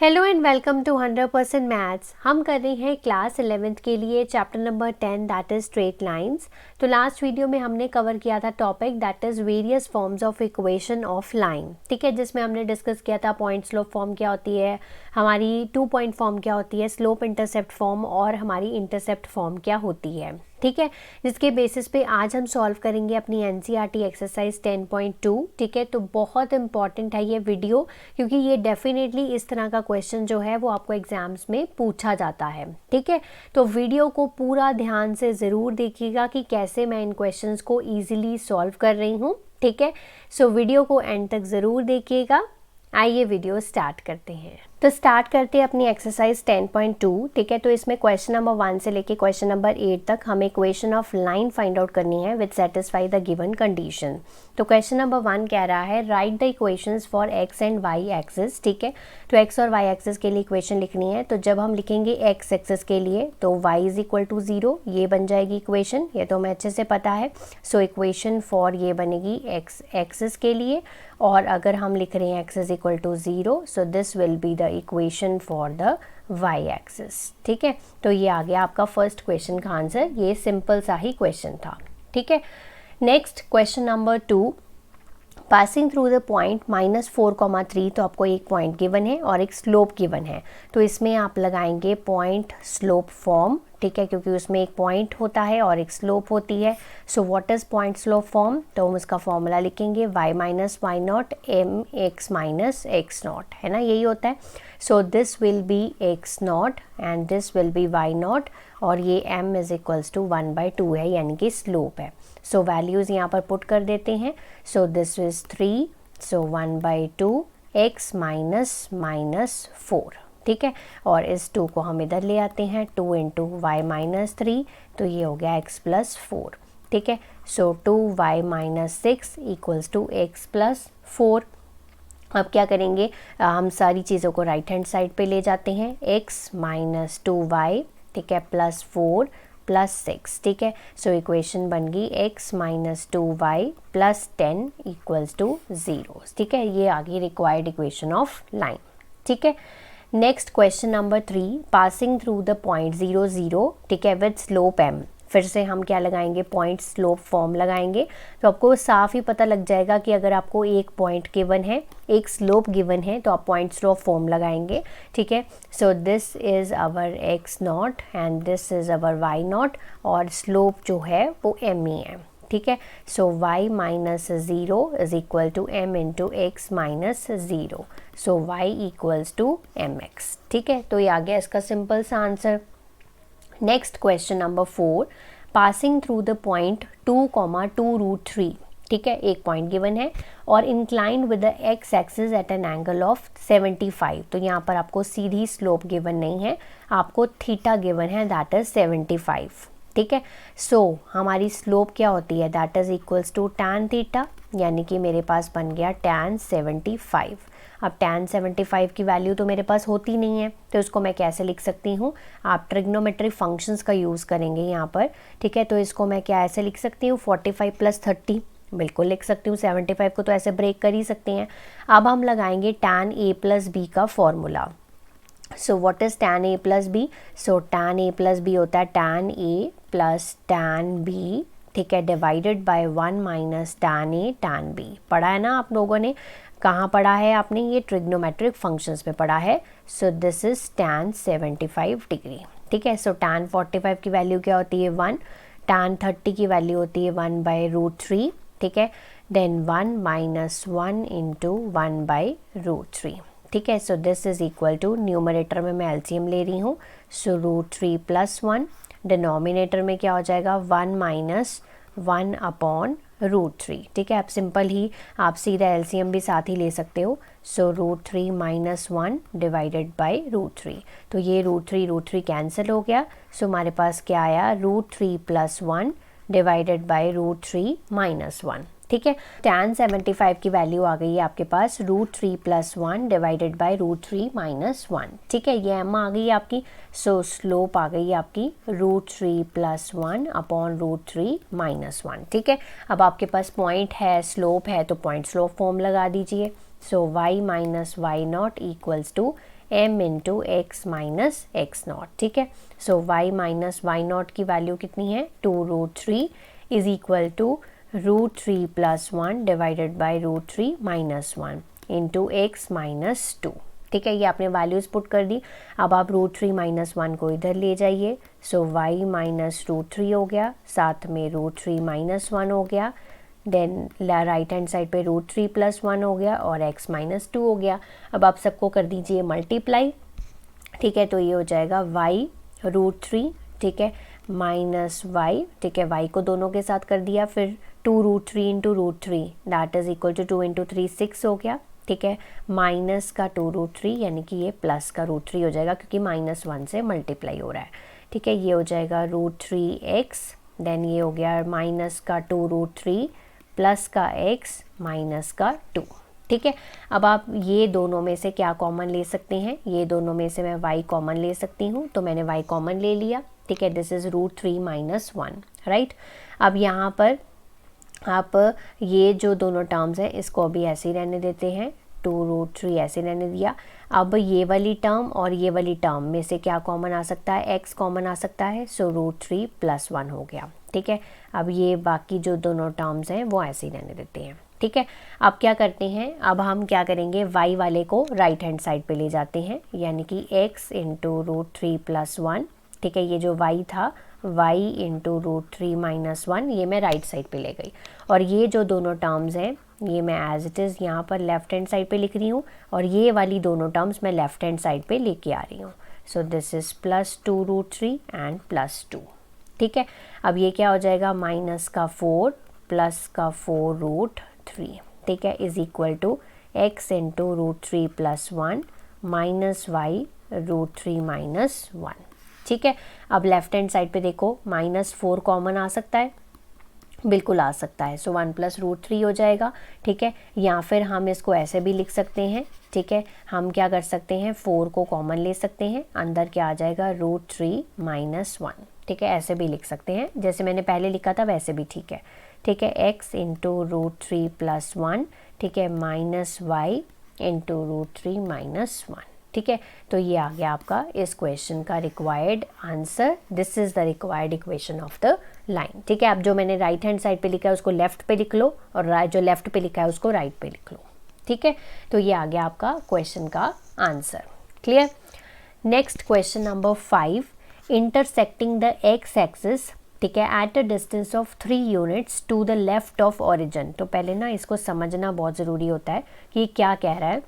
Hello and welcome to 100% maths. हम कर रहे हैं क्लास 11th के लिए chapter number 10 that is straight lines. तो लास्ट वीडियो में हमने कवर किया था topic that is various forms of equation of line, ठीक है, जिसमें हमने डिस्कस किया था पॉइंट स्लोप फॉर्म क्या होती है, हमारी 2 पॉइंट फॉर्म क्या होती है, स्लोप इंटरसेप्ट फॉर्म और हमारी इंटरसेप्ट फॉर्म क्या होती है, ठीक है, जिसके बेसिस पे आज हम सॉल्व करेंगे अपनी एनसीईआरटी एक्सरसाइज 10.2। ठीक है, तो बहुत इंपॉर्टेंट है ये वीडियो क्योंकि ये डेफिनेटली इस तरह का क्वेश्चन जो है वो आपको एग्जाम्स में पूछा जाता है। ठीक है, तो वीडियो को पूरा ध्यान से ज़रूर देखिएगा कि कैसे मैं इन क्वेश्चंस को ईजिली सॉल्व कर रही हूँ। ठीक है, सो वीडियो को एंड तक ज़रूर देखिएगा। आइए वीडियो स्टार्ट करते हैं। तो स्टार्ट करते हैं अपनी एक्सरसाइज 10.2। ठीक है, तो इसमें क्वेश्चन नंबर 1 से लेके क्वेश्चन नंबर 8 तक हमें equation of line find out करनी है with satisfy the given condition. तो क्वेश्चन नंबर 1 कह रहा है write the equations for x and y axis. ठीक है, तो एक्स और वाई एक्सिस के लिए इक्वेशन लिखनी है। तो जब हम लिखेंगे एक्स एक्सिस के लिए तो वाई इज इक्वल टू 0, ये बन जाएगी इक्वेशन, ये तो हमें अच्छे से पता है। सो इक्वेशन फॉर ये बनेगी एक्स एक्सिस के लिए, और अगर हम लिख रहे हैं x is equal to 0 so this will be the equation for the y axis. ठीक है, तो ये आ गया आपका फर्स्ट क्वेश्चन का आंसर। ये सिंपल सा ही क्वेश्चन था। ठीक है, next question number 2, passing through the point -4,3। तो आपको एक पॉइंट गिवन है और एक स्लोप गिवन है, तो इसमें आप लगाएंगे पॉइंट स्लोप फॉर्म। ठीक है, क्योंकि उसमें एक पॉइंट होता है और एक स्लोप होती है। So what is point slope form? तो हम उसका फॉर्मूला लिखेंगे y minus y not m x minus x not, है ना, यही होता है। So this will be x not and this will be y not, और ये m इज इक्वल्स टू 1/2 है, यानी कि स्लोप है। सो वैल्यूज़ यहाँ पर पुट कर देते हैं। सो this is 3, so 1/2 x minus minus 4। ठीक है, और इस 2 को हम इधर ले आते हैं, 2 इंटू वाई माइनस 3, तो ये हो गया x प्लस 4। ठीक है, so 2y minus 6 equals to x plus 4। अब क्या करेंगे, हम सारी चीज़ों को राइट हैंड साइड पे ले जाते हैं, x माइनस 2y, ठीक है, प्लस 4 प्लस 6। ठीक है, सो इक्वेशन बन गई x minus 2y plus 10 equals to 0। ठीक है, ये आ गई रिक्वायर्ड इक्वेशन ऑफ लाइन। ठीक है, next question number 3, passing through the point 0 0, ठीक है, विद स्लोप m। फिर से हम क्या लगाएंगे, पॉइंट स्लोप फॉर्म लगाएंगे। तो आपको साफ ही पता लग जाएगा कि अगर आपको एक पॉइंट गिवन है, एक स्लोप गिवन है, तो आप पॉइंट स्लोप फॉर्म लगाएंगे। ठीक है, so this is our x not and this is our y not, और स्लोप जो है वो m ही है। ठीक है, so y minus 0 is equal to m into x minus 0, so y equals to mx। ठीक है, तो ये आ गया इसका सिंपल सा answer. Next question number 4, passing through the point 2,2√3। ठीक है, एक पॉइंट गिवन है और inclined with the x axis at an angle of 75। तो यहाँ पर आपको सीधी स्लोप गिवन नहीं है, आपको थीटा गिवन है दैट इज 75। ठीक है, सो हमारी स्लोप क्या होती है, that is equals to tan theta, यानी कि मेरे पास बन गया tan 75। अब tan 75 की वैल्यू तो मेरे पास होती नहीं है, तो इसको मैं कैसे लिख सकती हूँ, आप ट्रिग्नोमेट्रिक फंक्शंस का यूज़ करेंगे यहाँ पर। ठीक है, तो इसको मैं क्या ऐसे लिख सकती हूँ, 45 प्लस 30, बिल्कुल लिख सकती हूँ। 75 को तो ऐसे ब्रेक कर ही सकते हैं। अब हम लगाएंगे tan a प्लस बी का फॉर्मूला। So what is tan a plus B? So tan a plus B होता है tan a plus tan b, ठीक है, divided by 1 minus tan a tan b। पढ़ा है ना आप लोगों ने, कहाँ पढ़ा है आपने, ये ट्रिग्नोमेट्रिक फंक्शंस में पढ़ा है। So this is tan 75 degree. ठीक है, सो tan 45 की वैल्यू क्या होती है 1, tan 30 की वैल्यू होती है 1/√3। ठीक है, देन 1 माइनस 1 इंटू 1/√3। ठीक है, so this is equal to, numerator में मैं एलसीएम ले रही हूँ, सो √3 प्लस 1, डिनोमिनेटर में क्या हो जाएगा 1 माइनस 1 अपॉन √3। ठीक है, आप सिंपल ही आप सीधा एलसीएम भी साथ ही ले सकते हो। सो √3 माइनस 1 डिवाइडेड बाई √3, तो ये √3 कैंसिल हो गया। सो हमारे पास क्या आया, √3 प्लस 1 डिवाइडेड बाई √3 माइनस 1। ठीक है, tan 75 की वैल्यू आ गई है आपके पास √3 प्लस 1 डिवाइडेड बाई √3 माइनस 1। ठीक है, ये m आ गई है आपकी। सो स्लोप आ गई है आपकी √3 प्लस 1 अपॉन √3 माइनस 1। ठीक है, अब आपके पास पॉइंट है, स्लोप है, तो पॉइंट स्लोप फॉर्म लगा दीजिए। So y minus y not equals to m into x minus x not, ठीक है। So y minus y not की वैल्यू कितनी है, 2√3 is equal to √3 + 1 divided by √3 - 1 into x minus 2, ठीक है। ये आपने वैल्यूज़ पुट कर दी। अब आप √3 - 1 को इधर ले जाइए, सो y माइनस √3 हो गया, साथ में √3 - 1 हो गया, देन राइट हैंड साइड पे √3 + 1 हो गया और x माइनस 2 हो गया। अब आप सबको कर दीजिए मल्टीप्लाई, ठीक है। तो ये हो जाएगा y √3, ठीक है, माइनस y, ठीक है, y को दोनों के साथ कर दिया, फिर 2√3 into √3 that is equal to 2 into 3 6 हो गया, ठीक है, माइनस का 2√3 यानी कि ये प्लस का √3 हो जाएगा क्योंकि -1 से मल्टीप्लाई हो रहा है, ठीक है। ये हो जाएगा √3x, देन ये हो गया माइनस का 2√3 प्लस का x माइनस का 2, ठीक है। अब आप ये दोनों में से क्या कॉमन ले सकते हैं, ये दोनों में से मैं y कॉमन ले सकती हूँ, तो मैंने y कॉमन ले लिया, ठीक है। This is √3 - 1, right. अब यहाँ पर आप ये जो दोनों टर्म्स हैं इसको अभी ऐसे ही रहने देते हैं, 2√3 ऐसे रहने दिया। अब ये वाली टर्म और ये वाली टर्म में से क्या कॉमन आ सकता है, x कॉमन आ सकता है, सो √3 + 1 हो गया, ठीक है। अब ये बाकी जो दोनों टर्म्स हैं वो ऐसे ही रहने देते हैं, ठीक है। अब क्या करते हैं, अब हम क्या करेंगे, y वाले को राइट हैंड साइड पे ले जाते हैं, यानी कि x इंटू √3 + 1, ठीक है। ये जो y था y इंटू √3 - 1 ये मैं राइट साइड पे ले गई, और ये जो दोनों टर्म्स हैं ये मैं एज इट इज़ यहाँ पर लेफ़्ट हैंड साइड पे लिख रही हूँ, और ये वाली दोनों टर्म्स मैं लेफ़्ट हैंड साइड पे लेके आ रही हूँ। सो दिस इज़ +2√3 एंड +2, ठीक है। अब ये क्या हो जाएगा, माइनस का 4 प्लस का 4√3, ठीक है, is equal to x into √3 + 1 minus y √3 - 1, ठीक है। अब लेफ्ट हैंड साइड पे देखो -4 कॉमन आ सकता है, बिल्कुल आ सकता है, सो 1 + √3 हो जाएगा, ठीक है। या फिर हम इसको ऐसे भी लिख सकते हैं, ठीक है। हम क्या कर सकते हैं, 4 को कॉमन ले सकते हैं, अंदर क्या आ जाएगा √3 - 1, ठीक है। ऐसे भी लिख सकते हैं, जैसे मैंने पहले लिखा था वैसे भी ठीक है, ठीक है। x इंटू √3 + 1, ठीक है, माइनस y इंटू √3 - 1, ठीक है। तो ये आ गया आपका इस क्वेश्चन का required answer. This is the required equation of the line, ठीक है। अब जो मैंने राइट हैंड साइड पे लिखा है उसको लेफ्ट पे लिख लो, और जो लेफ्ट पे लिखा है उसको राइट पे लिख लो, ठीक है। तो ये आ गया आपका क्वेश्चन का answer, clear. Next question number 5, intersecting the x axis, ठीक है, at a distance of 3 units to the left of origin. तो पहले ना इसको समझना बहुत ज़रूरी होता है कि क्या कह रहा है।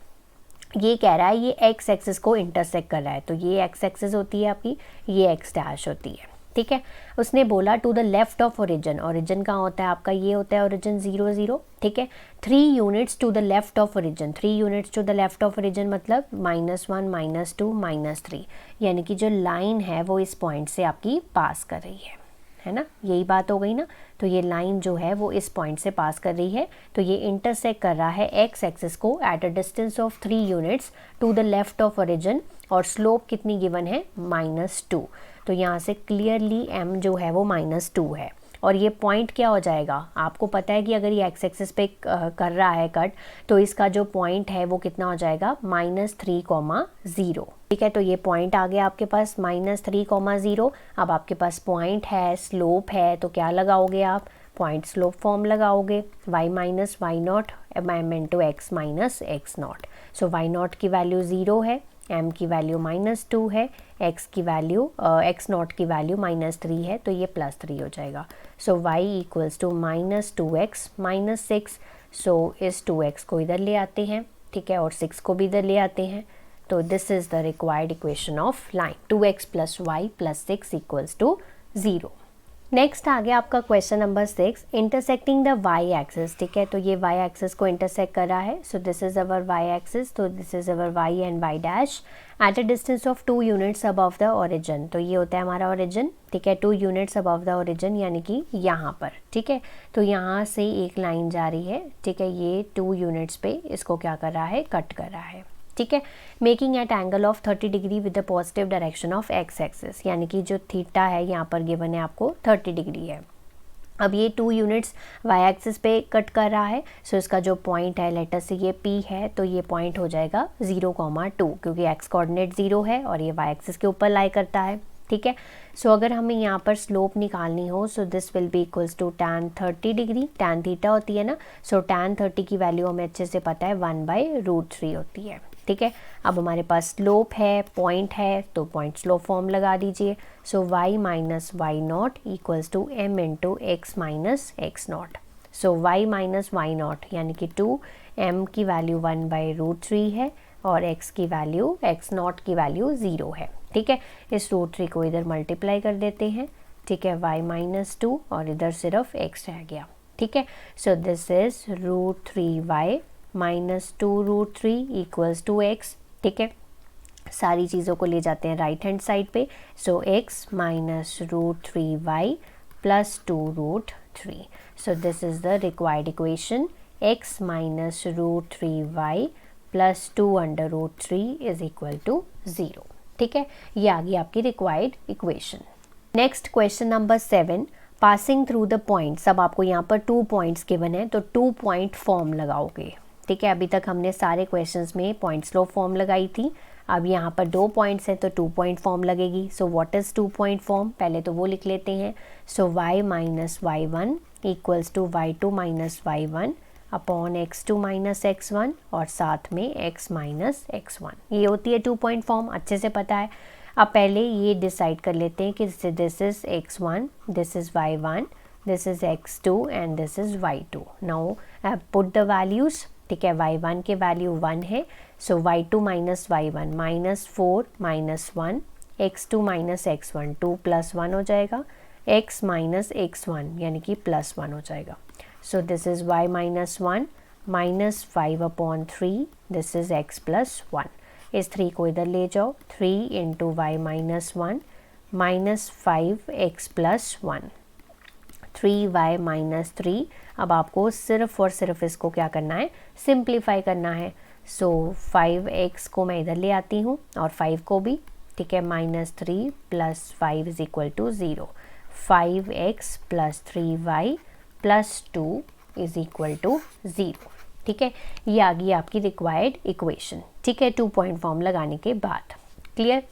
ये कह रहा है ये एक्स एक्सिस को इंटरसेक्ट कर रहा है, तो ये एक्स एक्सिस होती है आपकी, ये एक्स डैश होती है, ठीक है। उसने बोला to the left of origin, origin कहाँ होता है आपका, ये होता है ओरिजिन 0 0, ठीक है। 3 units to the left of origin, 3 units to the left of origin मतलब -1 -2 -3, यानी कि जो लाइन है वो इस पॉइंट से आपकी पास कर रही है ना, यही बात हो गई ना। तो ये लाइन जो है वो इस पॉइंट से पास कर रही है, तो ये इंटरसेक्ट कर रहा है एक्स एक्सिस को at a distance of 3 units to the left of origin, और स्लोप कितनी गिवन है, -2। तो यहाँ से क्लियरली m जो है वो -2 है, और ये पॉइंट क्या हो जाएगा, आपको पता है कि अगर ये एक्स एक्सिस पे कर रहा है कट, तो इसका जो पॉइंट है वो कितना हो जाएगा, -3, 0, ठीक है। तो ये पॉइंट आ गया आपके पास -3, 0। अब आपके पास पॉइंट है, स्लोप है, तो क्या लगाओगे आप, पॉइंट स्लोप फॉर्म लगाओगे, y - y0 m into x - x0। सो y0 की वैल्यू 0 है, m की वैल्यू -2 है, x की वैल्यू x0 की वैल्यू -3 है, तो ये +3 हो जाएगा। सो y इक्वल्स टू -2x - 6। सो इस 2x को इधर ले आते हैं, ठीक है, और 6 को भी इधर ले आते हैं, तो this is the required equation of line, 2x + y + 6 equals to 0। Next आ गया आपका question number 6, intersecting the y axis, ठीक है। तो ये वाई एक्सिस को इंटरसेक्ट कर रहा है, so this is our y axis, तो this is our y and y dash at a distance of 2 units above the origin. तो ये होता है हमारा ओरिजिन, ठीक है, 2 यूनिट्स अबव द ओरिजिन, यानी कि यहाँ पर, ठीक है। तो यहाँ से एक लाइन जा रही है, ठीक है, ये 2 यूनिट्स पे इसको क्या कर रहा है, कट कर रहा है, ठीक है, making eight angle of 30 degree with the positive direction of x axis, यानी कि जो थीटा है यहाँ पर गिवन है आपको 30 डिग्री है, अब ये 2 यूनिट्स वाई एक्सिस पे कट कर रहा है, सो इसका जो पॉइंट है लेटर से ये P है, तो ये पॉइंट हो जाएगा 0,2 क्योंकि x कोऑर्डिनेट 0 है और ये वाई एक्सिस के ऊपर लाई करता है। ठीक है, सो अगर हमें यहाँ पर स्लोप निकालनी हो, so this will be equals to tan 30 degree, tan theta होती है ना, सो tan 30 की वैल्यू हमें अच्छे से पता है 1/√3 होती है। ठीक है, अब हमारे पास स्लोप है, पॉइंट है, तो पॉइंट स्लोप फॉर्म लगा दीजिए। So y minus y not equals to m into x minus x not. So y minus y not यानी कि 2, m की वैल्यू 1/√3 है और x की वैल्यू x नॉट की वैल्यू 0 है। ठीक है, इस √3 को इधर मल्टीप्लाई कर देते हैं। ठीक है, y माइनस 2 और इधर सिर्फ x रह गया। ठीक है, so this is √3y minus 2√3 equals to x। ठीक है, सारी चीज़ों को ले जाते हैं राइट हैंड साइड पे। So x minus √3y plus 2√3। So this is the required equation, x minus √3y plus 2√3 is equal to 0। ठीक है, ये आ गई आपकी required equation. Next question number 7, passing through the points. अब आपको यहाँ पर 2 पॉइंट्स गिवन है, तो 2 पॉइंट फॉर्म लगाओगे। ठीक है, अभी तक हमने सारे क्वेश्चंस में पॉइंट स्लोप फॉर्म लगाई थी। अब यहाँ पर 2 पॉइंट्स हैं तो 2 पॉइंट फॉर्म लगेगी। So what is 2 point form, पहले तो वो लिख लेते हैं। So y minus y one equals to y2 minus y one upon x2 minus x1 और साथ में x माइनस x1। ये होती है 2 पॉइंट फॉर्म, अच्छे से पता है। अब पहले ये डिसाइड कर लेते हैं कि this is x1, this is y1, this is x2 and this is y2। Now put the values. ठीक है, y1 के वैल्यू 1 है, सो y2 minus y1 minus 4 minus 1, x2 minus x1 2 plus 1 हो जाएगा, x माइनस x1 यानी कि plus 1 हो जाएगा। So this is y minus 1 minus 5/3, this is x plus 1। इस 3 को इधर ले जाओ, 3 into y minus 1 minus 5x plus 1, 3y minus 3। अब आपको सिर्फ और सिर्फ इसको क्या करना है, सिंप्लीफाई करना है। सो 5x को मैं इधर ले आती हूँ और 5 को भी। ठीक है, minus 3 plus 5 is equal to 0, 5x plus 3y plus 2 is equal to 0। ठीक है, ये आ गई आपकी रिक्वायर्ड इक्वेशन। ठीक है, 2 पॉइंट फॉर्म लगाने के बाद। Clear.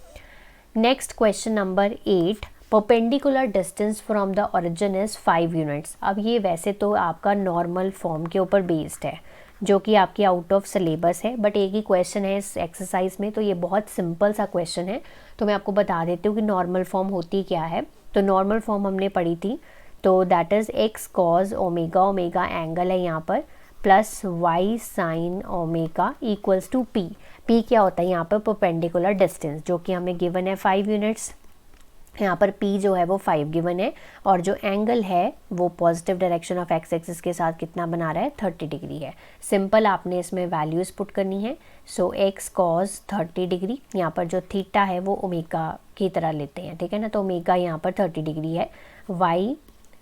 Next question number 8, perpendicular distance from the origin is 5 units. अब ये वैसे तो आपका नॉर्मल फॉर्म के ऊपर बेस्ड है, जो कि आपकी आउट ऑफ सिलेबस है, बट एक ही क्वेश्चन है इस एक्सरसाइज में, तो ये बहुत सिंपल सा क्वेश्चन है। तो मैं आपको बता देती हूँ कि नॉर्मल फॉर्म होती क्या है। तो नॉर्मल फॉर्म हमने पढ़ी थी, तो that is x cos omega, omega angle है यहाँ पर, plus y sine omega equals to P. P क्या होता है यहाँ पर, परपेंडिकुलर डिस्टेंस, जो कि हमें गिवन है 5 यूनिट्स। यहाँ पर P जो है वो 5 गिवन है और जो एंगल है वो positive direction of x axis के साथ कितना बना रहा है, 30 डिग्री है। सिंपल आपने इसमें वैल्यूज़ पुट करनी है। सो एक्स कॉस 30 डिग्री, यहाँ पर जो थीटा है वो ओमेगा की तरह लेते हैं। ठीक है ना, तो ओमेगा यहाँ पर 30 डिग्री है। Y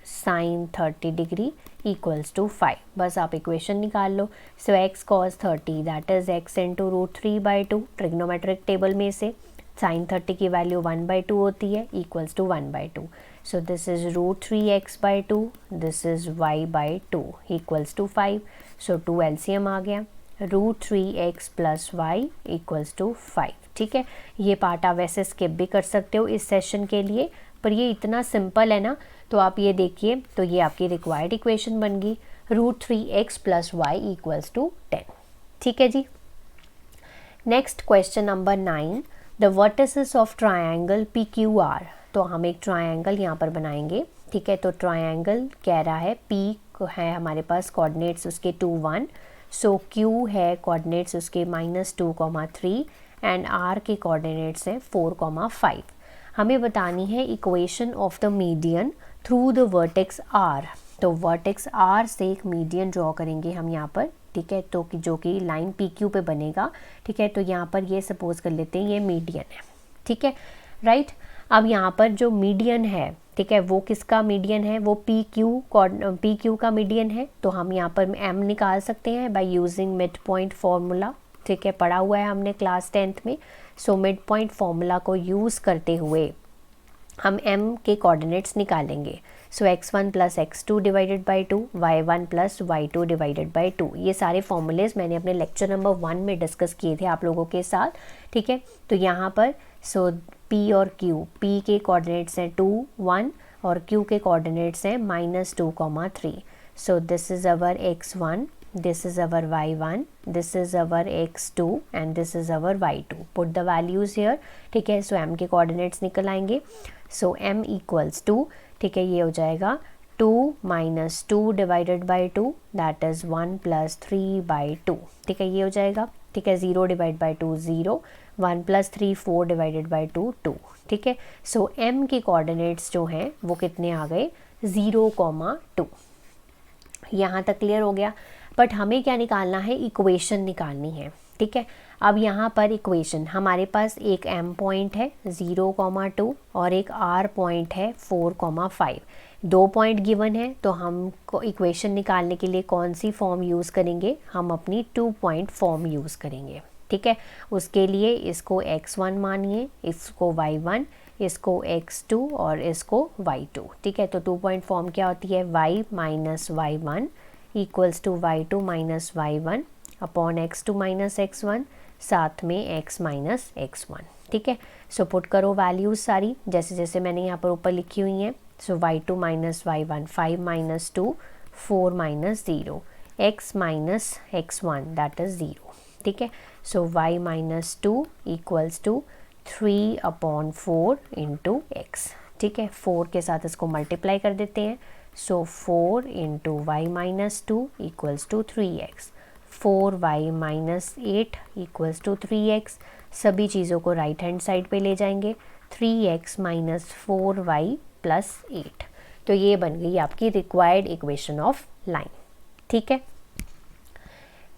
sine 30 degree equals to 5। बस आप इक्वेशन निकाल लो। So x cos 30 that is x into √3/2 trigonometric table में से। साइन 30 की वैल्यू 1/2 होती है, equals to 1/2। So this is √3x/2, this is y/2 equals to 5। So 2 LCM आ गया, √3x plus Y equals to 5। ठीक है, ये पार्ट आप वैसे स्किप भी कर सकते हो इस सेशन के लिए, पर ये इतना सिंपल है ना, तो आप ये देखिए, तो ये आपकी रिक्वायर्ड इक्वेशन बन गई, √3x plus Y equals to 10। ठीक है जी। Next question number 9, the vertices of triangle PQR। तो हम एक ट्रायंगल यहाँ पर बनाएंगे। ठीक है, तो ट्रायंगल कह रहा है P है हमारे पास कोऑर्डिनेट्स उसके 2, 1। सो Q है कोऑर्डिनेट्स उसके -2,3 एंड R के कोऑर्डिनेट्स हैं 4,5। हमें बतानी है equation of the median through the vertex R। तो वर्टेक्स R से एक मीडियन ड्रॉ करेंगे हम यहाँ पर। ठीक है, तो जो कि लाइन PQ पे बनेगा। ठीक है, तो यहाँ पर ये सपोज कर लेते हैं ये मीडियन है। ठीक है, राइट। अब यहाँ पर जो मीडियन है, ठीक है, वो किसका मीडियन है, वो PQ का मीडियन है। तो हम यहाँ पर M निकाल सकते हैं by using mid point formula. ठीक है, पढ़ा हुआ है हमने क्लास 10th में। सो मिड पॉइंट फॉर्मूला को यूज़ करते हुए हम M के कोऑर्डिनेट्स निकालेंगे। सो x1 plus x2 divided by 2, y1 plus y2 divided by 2। ये सारे फॉर्मूलेज मैंने अपने लेक्चर नंबर 1 में डिस्कस किए थे आप लोगों के साथ, ठीक है। तो यहाँ पर सो p और q, p के कोऑर्डिनेट्स हैं 2 1 और q के कोऑर्डिनेट्स हैं -2, 3। सो this is our x1, this is our y1, this is our x2 and this is our y2. put the values here, ठीक है। सो m के कोऑर्डिनेट्स निकल आएंगे। सो m इक्वल्स टू, ठीक है, ये हो जाएगा 2 minus 2 divided by 2 that is 1 plus 3 by 2, ठीक है, ये हो जाएगा, ठीक है। 0 divide by 2 0, 1 plus 3 4 divided by 2 2, ठीक है। सो m के कोऑर्डिनेट्स जो हैं वो कितने आ गए 0, 2। यहाँ तक क्लियर हो गया। बट हमें क्या निकालना है, इक्वेशन निकालनी है, ठीक है। अब यहाँ पर इक्वेशन हमारे पास एक m पॉइंट है 0, 2 और एक r पॉइंट है 4, 5। 2 पॉइंट गिवन है, तो हम इक्वेशन निकालने के लिए कौन सी फॉर्म यूज़ करेंगे, हम अपनी 2 पॉइंट फॉर्म यूज़ करेंगे, ठीक है। उसके लिए इसको x1 मानिए, इसको y1, इसको x2 और इसको y2, ठीक है। तो 2 पॉइंट फॉर्म क्या होती है, y minus y1 equals to y2 minus y1 upon x2 minus x1 साथ में x माइनस x1, ठीक है। सो पुट करो वैल्यूज़ सारी जैसे जैसे मैंने यहाँ पर ऊपर लिखी हुई हैं। So y2 minus y1 5 minus 2 4 minus 0, x minus x1 that is 0, ठीक है। So y minus 2 equals to 3 upon 4 into x, ठीक है। 4 के साथ इसको मल्टीप्लाई कर देते हैं। So 4 into y minus 2 equals to 3x, 4y minus 8 equals to 3x। सभी चीज़ों को राइट हैंड साइड पे ले जाएंगे, 3x माइनस 4y प्लस 8। तो ये बन गई आपकी रिक्वायर्ड इक्वेशन ऑफ लाइन, ठीक है।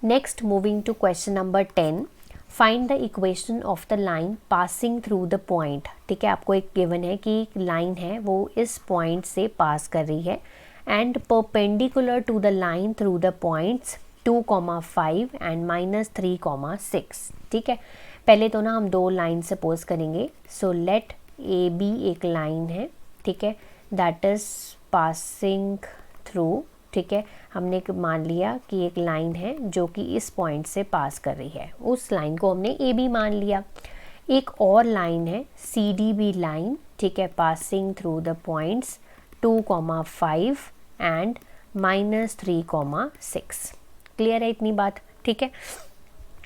Next moving to question number 10, find the equation of the line passing through the point, ठीक है। आपको एक गिवन है कि एक लाइन है वो इस पॉइंट से पास कर रही है and perpendicular to the line through the points 2, 5 and -3, 6, ठीक है। पहले तो ना हम 2 लाइन सपोज करेंगे। सो लेट ए बी एक लाइन है, ठीक है, दैट इज़ पासिंग थ्रू, ठीक है। हमने मान लिया कि एक लाइन है जो कि इस पॉइंट से पास कर रही है, उस लाइन को हमने ए बी मान लिया। एक और लाइन है सी डी बी लाइन, ठीक है, passing through the points 2, 5 and -3, 6। Clear है इतनी बात, ठीक है।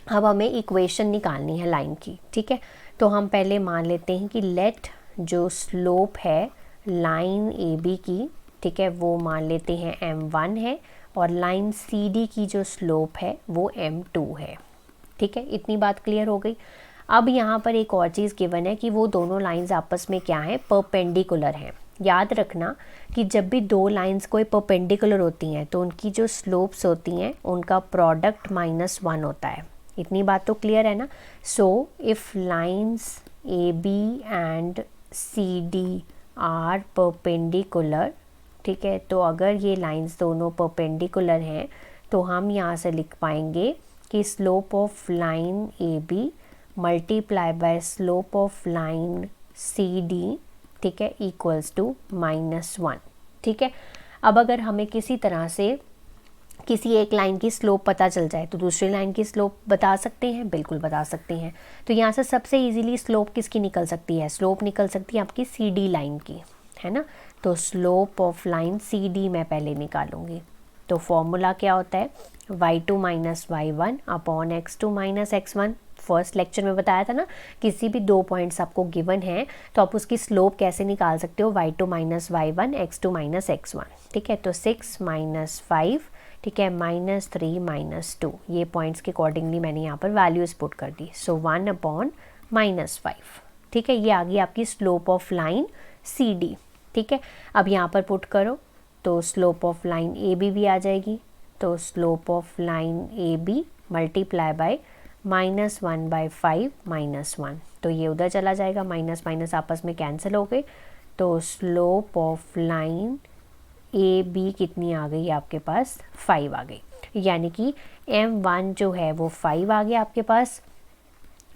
अब हमें इक्वेशन निकालनी है लाइन की, ठीक है। तो हम पहले मान लेते हैं कि लेट जो स्लोप है लाइन ए बी की, ठीक है, वो मान लेते हैं m1 है और लाइन सी डी की जो स्लोप है वो m2 है, ठीक है। इतनी बात क्लियर हो गई। अब यहाँ पर एक और चीज़ गिवन है कि वो दोनों लाइंस आपस में क्या हैं, परपेंडिकुलर हैं। याद रखना कि जब भी 2 लाइंस कोई परपेंडिकुलर होती हैं तो उनकी जो स्लोप्स होती हैं उनका प्रोडक्ट -1 होता है। इतनी बात तो क्लियर है ना। So if lines A B and C D are perpendicular, ठीक है, तो अगर ये लाइंस दोनों परपेंडिकुलर हैं तो हम यहाँ से लिख पाएंगे कि slope of line A B multiply by slope of line C D, ठीक है, इक्वल्स टू -1, ठीक है। अब अगर हमें किसी तरह से किसी एक लाइन की स्लोप पता चल जाए तो दूसरी लाइन की स्लोप बता सकते हैं, बिल्कुल बता सकते हैं। तो यहाँ से सबसे इजीली स्लोप किसकी निकल सकती है, स्लोप निकल सकती है आपकी सी डी लाइन की, है ना। तो slope of line C D मैं पहले निकालूंगी। तो फॉर्मूला क्या होता है, y2 minus y1 upon x2 minus x1। First lecture में बताया था ना, किसी भी 2 पॉइंट्स आपको गिवन हैं तो आप उसकी स्लोप कैसे निकाल सकते हो, y2 minus y1 x2 minus x1, ठीक है। तो 6 माइनस 5, ठीक है, -3 -2, ये पॉइंट्स के अकॉर्डिंगली मैंने यहाँ पर वैल्यूज़ पुट कर दी। सो 1 अपॉन -5, ठीक है, ये आ गई आपकी slope of line C D, ठीक है। अब यहाँ पर पुट करो तो slope of line A B भी आ जाएगी। तो slope of line A B multiply by -1/5 -1, तो ये उधर चला जाएगा, माइनस माइनस आपस में कैंसिल हो गए। तो slope of line A B कितनी आ गई आपके पास, 5 आ गई। यानी कि m1 जो है वो 5 आ गया आपके पास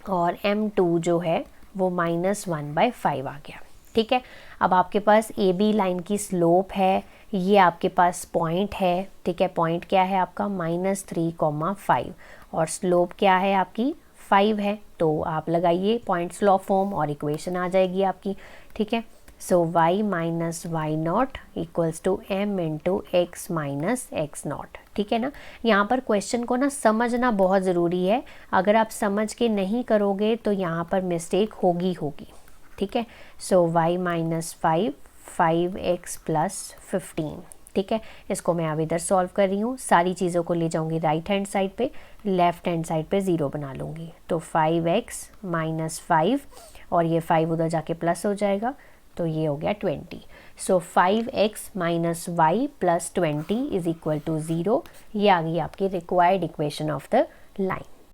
और m2 जो है वो -1/5 आ गया। ठीक है। अब आपके पास ए बी लाइन की स्लोप है, ये आपके पास पॉइंट है, ठीक है। पॉइंट क्या है आपका -3,5 और स्लोप क्या है आपकी 5 है। तो आप लगाइए पॉइंट्स लॉ फॉर्म और इक्वेशन आ जाएगी आपकी, ठीक है। So y minus y not equals to m into x minus x not, ठीक है ना। यहाँ पर क्वेश्चन को ना समझना बहुत ज़रूरी है, अगर आप समझ के नहीं करोगे तो यहाँ पर मिस्टेक होगी, ठीक है। So y minus 5x plus 15, ठीक है। इसको मैं अब इधर सॉल्व कर रही हूँ, सारी चीज़ों को ले जाऊँगी राइट हैंड साइड पे, लेफ़्ट हैंड साइड पे 0 बना लूँगी। तो 5x माइनस 5 और ये 5 उधर जाके प्लस हो जाएगा, तो ये हो गया 20। So 5x minus y plus 20 is equal to 0। ये आ गई आपकी required equation of the line.